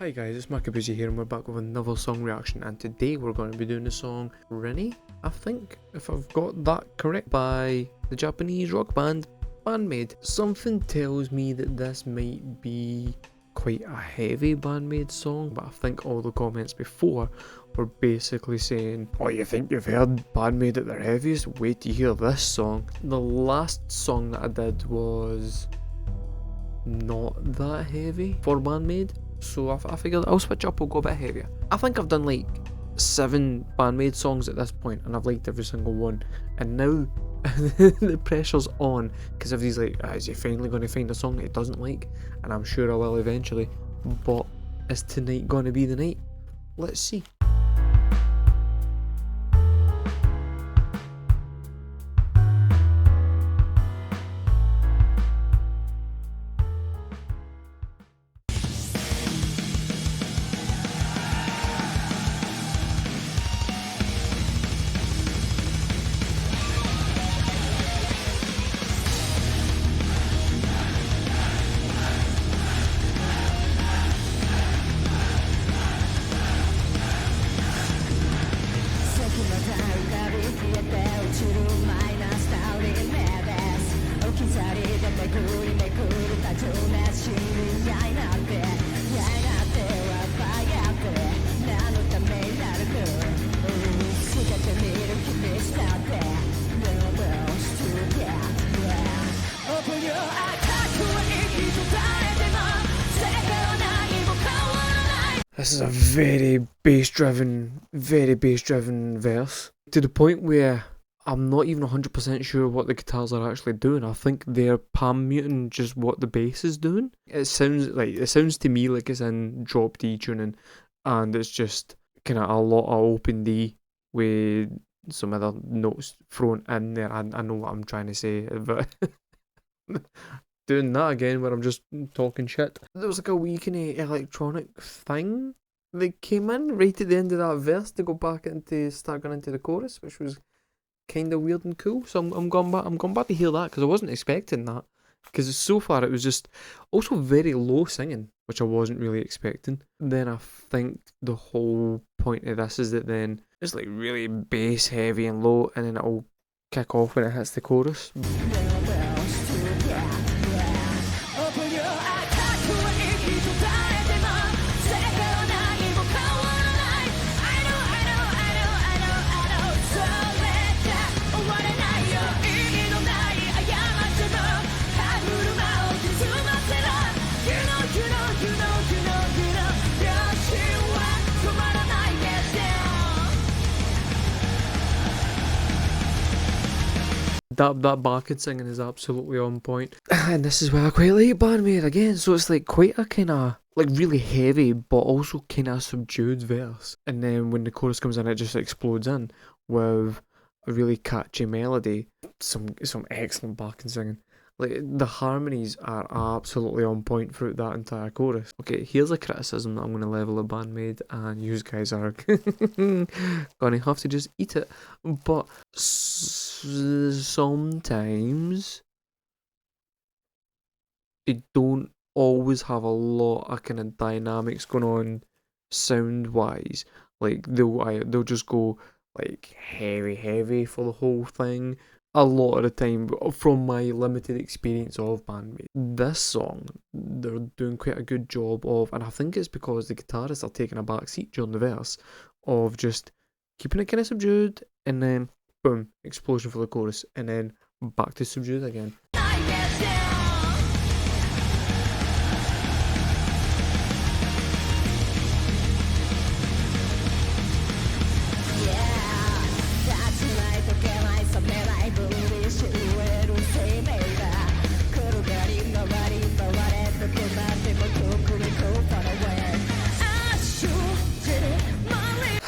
Hi guys, it's markabusi here and we're back with another song reaction, and today we're going to be doing the song Rinne, I think, if I've got that correct, by the Japanese rock band BAND-MAID. Something tells me that this might be quite a heavy BAND-MAID song, but I think all the comments before were basically saying, oh, you think you've heard BAND-MAID at their heaviest? Wait till you hear this song. The last song that I did was not that heavy for BAND-MAID. So I figured I'll switch up, I'll go a bit heavier. I think I've done like 7 BAND-MAID songs at this point and I've liked every single one. And now the pressure's on because of these, like, is he finally going to find a song that he doesn't like? And I'm sure I will eventually. But is tonight going to be the night? Let's see. This is a very bass-driven verse, to the point where I'm not even 100% sure what the guitars are actually doing. I think they're palm muting just what the bass is doing. It sounds to me like it's in drop D tuning, and it's just kind of a lot of open D with some other notes thrown in there. I know what I'm trying to say, but doing that again where I'm just talking shit. There was like a wee kind of electronic thing that came in right at the end of that verse to go back start going into the chorus, which was kind of weird and cool. So I'm going back to hear that because I wasn't expecting that. Because so far it was just also very low singing, which I wasn't really expecting. Then I think the whole point of this is that then it's like really bass heavy and low, and then it'll kick off when it hits the chorus. That backing singing is absolutely on point. And this is why I quite like BAND-MAID again. So it's like quite a kind of like really heavy but also kind of subdued verse. And then when the chorus comes in, it just explodes in with a really catchy melody. Some excellent backing singing. Like, the harmonies are absolutely on point throughout that entire chorus. Okay, here's a criticism that I'm going to level at BAND-MAID, and you guys are gonna have to just eat it. But sometimes they don't always have a lot of kind of dynamics going on sound-wise. Like, they'll just go like heavy for the whole thing a lot of the time, from my limited experience of BAND-MAID. This song, they're doing quite a good job of, and I think it's because the guitarists are taking a back seat during the verse, of just keeping it kind of subdued, and then boom, explosion for the chorus, and then back to subdued again.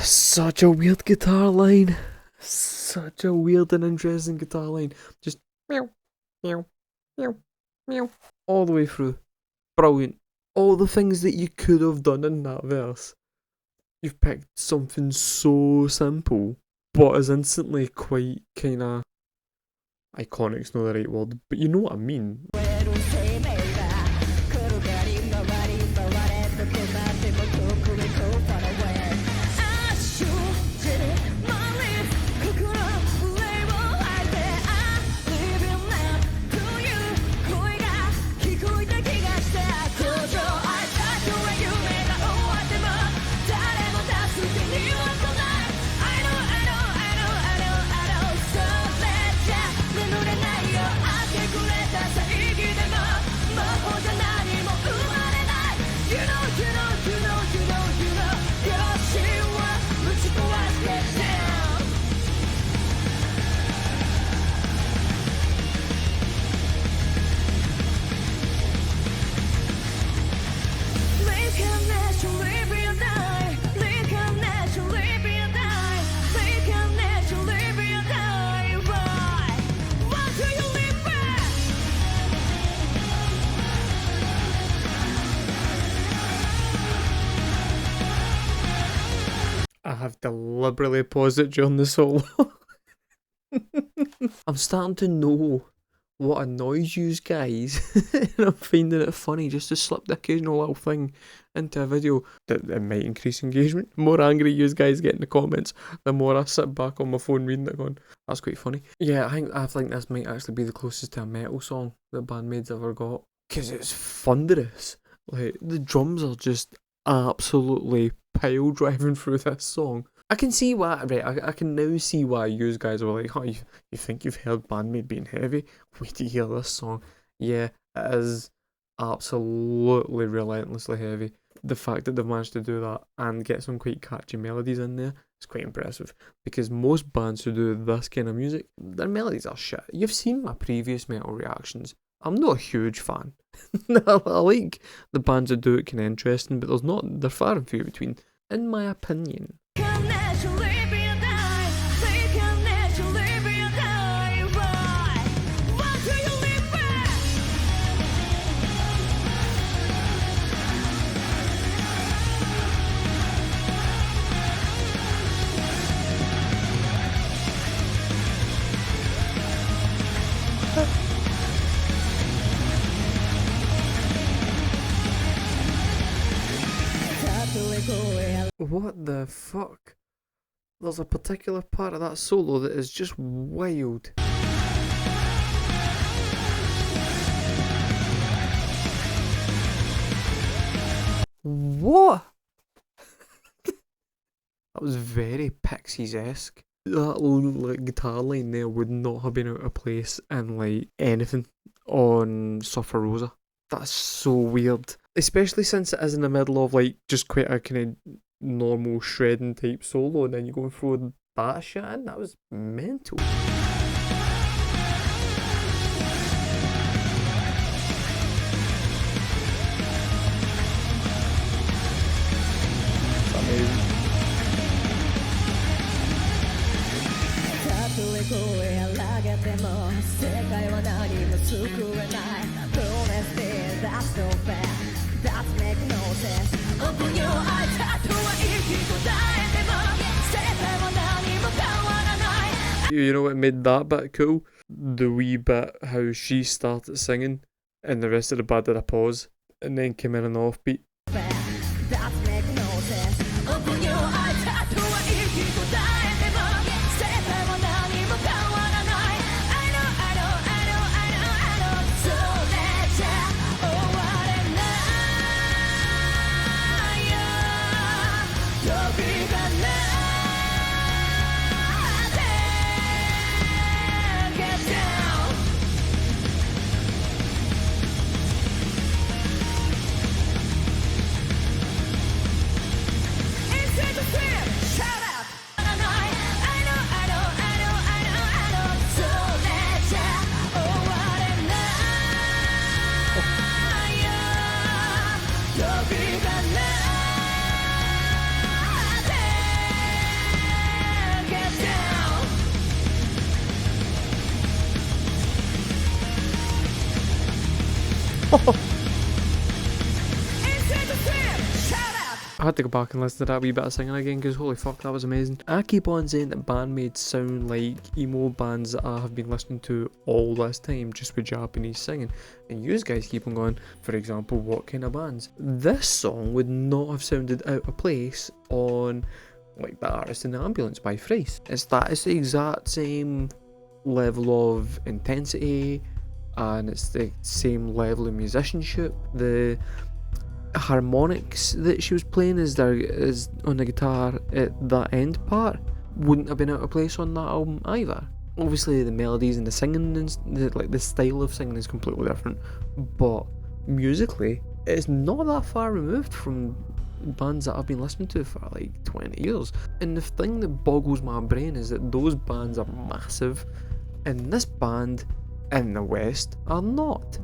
Such a weird guitar line. Such a weird and interesting guitar line. Just meow, meow, meow, meow, all the way through. Brilliant. All the things that you could have done in that verse. You've picked something so simple, but is instantly quite kinda iconic's not the right word, but you know what I mean. have deliberately paused it during the solo. I'm starting to know what annoys you guys, and I'm finding it funny just to slip the occasional little thing into a video that it might increase engagement. The more angry you guys get in the comments, the more I sit back on my phone reading it going, that's quite funny. Yeah, I think this might actually be the closest to a metal song that BAND-MAID's ever got, because it's thunderous. Like, the drums are just absolutely pile driving through this song. I can see why, right, I can now see why you guys were like, oh, you think you've heard BAND-MAID being heavy? Wait till you hear this song. Yeah, it is absolutely relentlessly heavy. The fact that they've managed to do that and get some quite catchy melodies in there is quite impressive, because most bands who do this kind of music, their melodies are shit. You've seen my previous metal reactions. I'm not a huge fan. I like the bands that do it kind of interesting, but they're far and few between, in my opinion. What the fuck? There's a particular part of that solo that is just wild. What? That was very Pixies-esque. That like, guitar line there would not have been out of place in like anything on Suffer Rosa. That's so weird. Especially since it is in the middle of like just quite a kind of normal shredding type solo, and then you go and throw that shit in. That was mental. It's amazing. You know what made that bit cool? The wee bit how she started singing and the rest of the band did a pause and then came in an offbeat. I had to go back and listen to that wee bit of singing again because holy fuck, that was amazing. I keep on saying that BAND-MAID sound like emo bands that I have been listening to all this time just with Japanese singing, and you guys keep on going, for example, what kind of bands? This song would not have sounded out of place on like The Artist in the Ambulance by Thrice. It's the exact same level of intensity and it's the same level of musicianship. The harmonics that she was playing is on the guitar at that end part wouldn't have been out of place on that album either. Obviously the melodies and the singing and the style of singing is completely different, but musically it's not that far removed from bands that I've been listening to for like 20 years. And the thing that boggles my brain is that those bands are massive and this band in the West are not.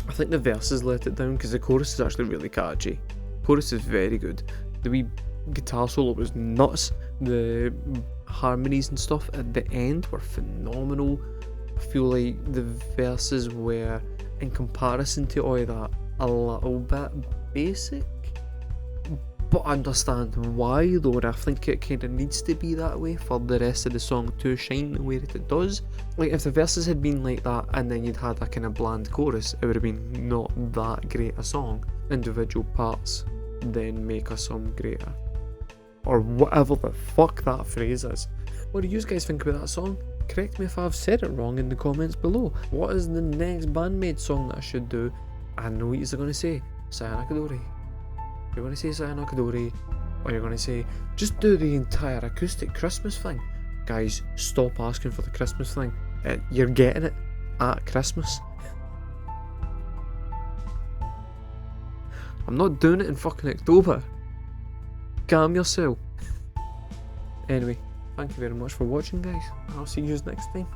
I think the verses let it down because the chorus is actually really catchy. The chorus is very good. The wee guitar solo was nuts. The harmonies and stuff at the end were phenomenal. I feel like the verses were, in comparison to all of that, a little bit basic. but I understand why though, and I think it kind of needs to be that way for the rest of the song to shine the way that it does. Like, if the verses had been like that and then you'd had a kind of bland chorus, it would have been not that great a song. Individual parts then make a song greater, or whatever the fuck that phrase is. What do you guys think about that song? Correct me if I've said it wrong in the comments below. What is the next BAND-MAID song that I should do? I know what you're going to say, Sayana Kadori. You're going to say Sayana Kadori, or you're going to say, just do the entire acoustic Christmas thing. Guys, stop asking for the Christmas thing. You're getting it at Christmas. I'm not doing it in fucking October. Calm yourself. Anyway, thank you very much for watching, guys. I'll see you next time.